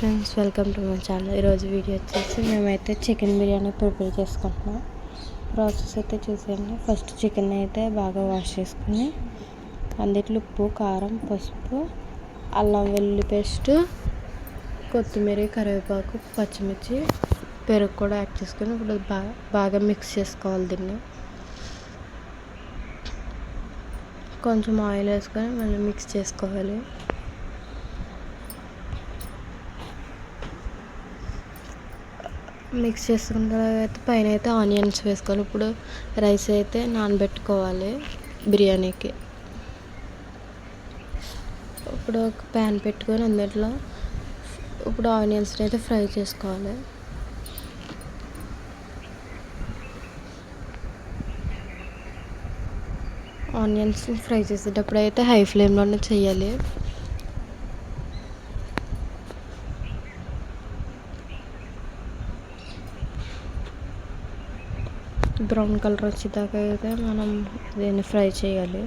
Friends, welcome to my channel. ఈరోజు video వచ్చేసి మేమైతే చికెన్ బిర్యానీ ప్రిపేర్ చేసుకుంటున్నాం. ప్రాసెస్ అయితే చూసేయండి. ఫస్ట్ చికెన్ అయితే బాగా వాష్ చేసుకుని అందులో ఉప్పు, కారం, పసుపు, అల్లం వెల్లుల్లి పేస్ట్, కొత్తిమీర, కరివేపాకు, పచ్చిమిర్చి, పెరుగు కూడా యాడ్ చేసుకొని ఇప్పుడు బాగా మిక్స్ చేసుకోవాలి. దీన్ని కొంచెం ఆయిల్ వేసుకొని మళ్ళీ మిక్స్ చేసుకోవాలి. మిక్స్ చేసుకున్న తర్వాత పైన అయితే ఆనియన్స్ వేసుకోవాలి. ఇప్పుడు రైస్ అయితే నానబెట్టుకోవాలి బిర్యానీకి. ఇప్పుడు ఒక ప్యాన్ పెట్టుకొని అందులో ఇప్పుడు ఆనియన్స్ని అయితే ఫ్రై చేసుకోవాలి. ఆనియన్స్ని ఫ్రై చేసేటప్పుడు అయితే హై ఫ్లేమ్లోనే చేయాలి. బ్రౌన్ కలర్ వచ్చేదాకా అయితే మనం దీన్ని ఫ్రై చేయాలి.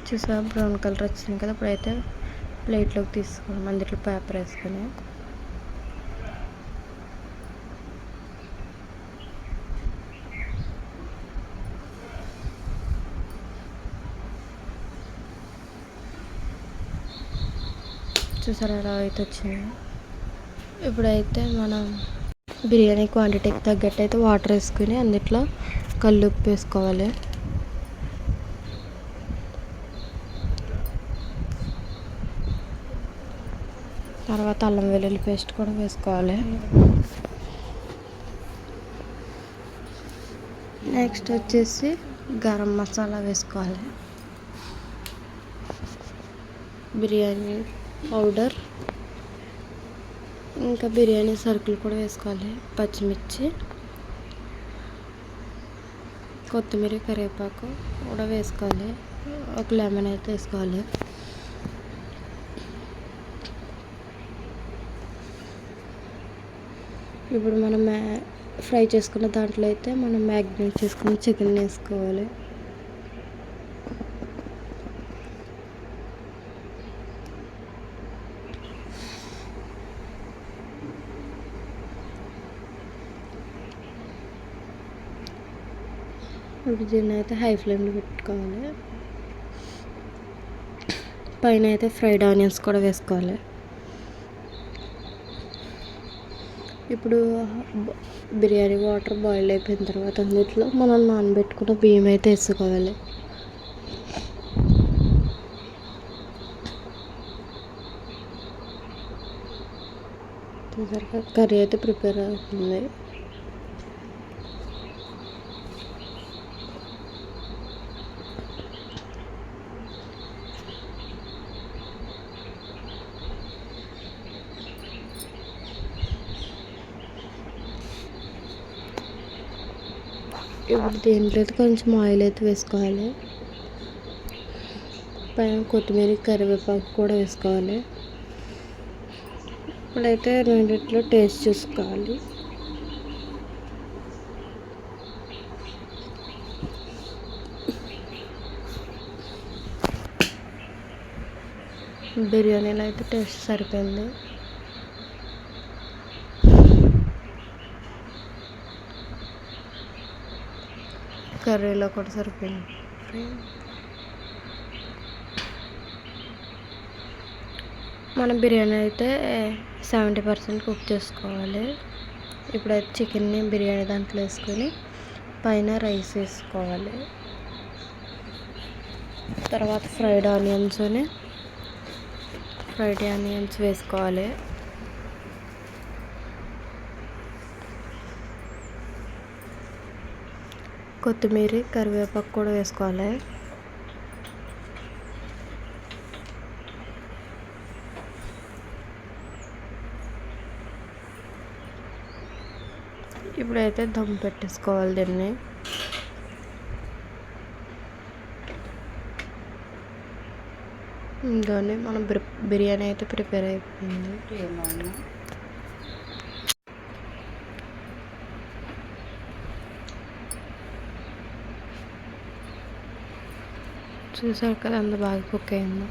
చూసా బ్రౌన్ కలర్ వచ్చింది కదా, ఇప్పుడైతే ప్లేట్లోకి తీసుకోవాలి. అందులో పేపర్ వేసుకొని చూసారా ఎలా అయితే వచ్చింది. ఇప్పుడైతే మనం బిర్యానీ క్వాంటిటీకి తగ్గట్టు అయితే వాటర్ వేసుకుని అందులో కల్లుప్పు వేసుకోవాలి. తర్వాత అల్లం వెల్లుల్లి పేస్ట్ కూడా వేసుకోవాలి. నెక్స్ట్ వచ్చేసి గరం మసాలా వేసుకోవాలి, బిర్యానీ పౌడర్, ఇంకా బిర్యానీ సరుకులు కూడా వేసుకోవాలి. పచ్చిమిర్చి, కొత్తిమీర, కరివేపాకు కూడా వేసుకోవాలి. ఒక లెమన్ అయితే వేసుకోవాలి. ఇప్పుడు మనం ఫ్రై చేసుకున్న దాంట్లో అయితే మనం మ్యాగ్నేట్ చేసుకున్న చికెన్ వేసుకోవాలి. ఇప్పుడు దీన్ని అయితే హై ఫ్లేమ్లో పెట్టుకోవాలి. పైన అయితే ఫ్రైడ్ ఆనియన్స్ కూడా వేసుకోవాలి. ఇప్పుడు బిర్యానీ వాటర్ బాయిల్ అయిపోయిన తర్వాత అందులో మనం నానబెట్టుకున్న బియ్యం అయితే వేసుకోవాలి. కర్రీ అయితే ప్రిపేర్ అవుతుంది. ఇప్పుడు దీంట్లో అయితే కొంచెం ఆయిల్ అయితే వేసుకోవాలి. పైన కొత్తిమీర, కరివేపాకు కూడా వేసుకోవాలి. ఇప్పుడైతే రెండిట్లో టేస్ట్ చూసుకోవాలి. బిర్యానీలో అయితే టేస్ట్ సరిపోయింది. కర్రీలో కూడా సరిపోయింది. మనం బిర్యానీ అయితే 70% కుక్ చేసుకోవాలి. ఇప్పుడైతే చికెన్ని బిర్యానీ దాంట్లో వేసుకొని పైన రైస్ వేసుకోవాలి. తర్వాత ఫ్రైడ్ ఆనియన్స్ వేసుకోవాలి. కొత్తిమీర, కరివేపాకు కూడా వేసుకోవాలి. ఇప్పుడైతే దమ్ పెట్టేసుకోవాలి దీన్ని. ఇందులోనే మనం బిర్యానీ అయితే ప్రిపేర్ అయిపోయింది. చూసారు కదా అంత బాగా కుక్ అయింది.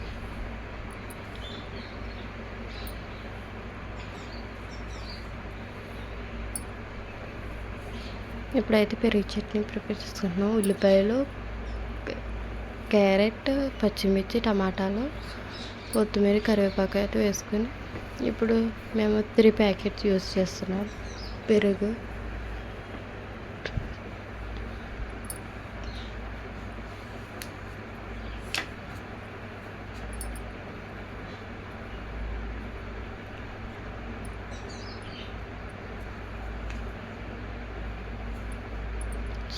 ఇప్పుడైతే పెరుగు చట్నీ ప్రిపేర్ చేసుకుంటున్నాం. ఉల్లిపాయలు, క్యారెట్, పచ్చిమిర్చి, టమాటాలు, కొత్తిమీర, కరివేపాకు అయితే వేసుకుని ఇప్పుడు మేము 3 ప్యాకెట్స్ యూస్ చేస్తున్నాం పెరుగు.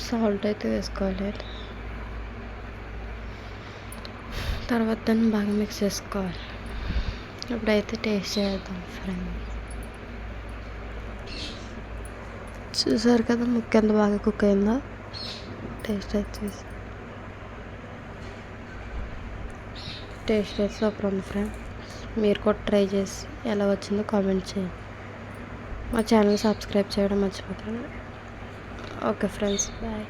సాల్ట్ అయితే వేసుకోవాలి. తర్వాత దాన్ని బాగా మిక్స్ చేసుకోవాలి. ఇప్పుడైతే టేస్ట్ చేద్దాం ఫ్రెండ్. చూసారు కదా ముక్క ఎంత బాగా కుక్ అయిందో. టేస్ట్ అయితే సూపర్ ఉంది ఫ్రెండ్. మీరు కూడా ట్రై చేసి ఎలా వచ్చిందో కామెంట్ చేయండి. మా ఛానల్ సబ్స్క్రైబ్ చేయడం మర్చిపోకండి. Okay friends, bye.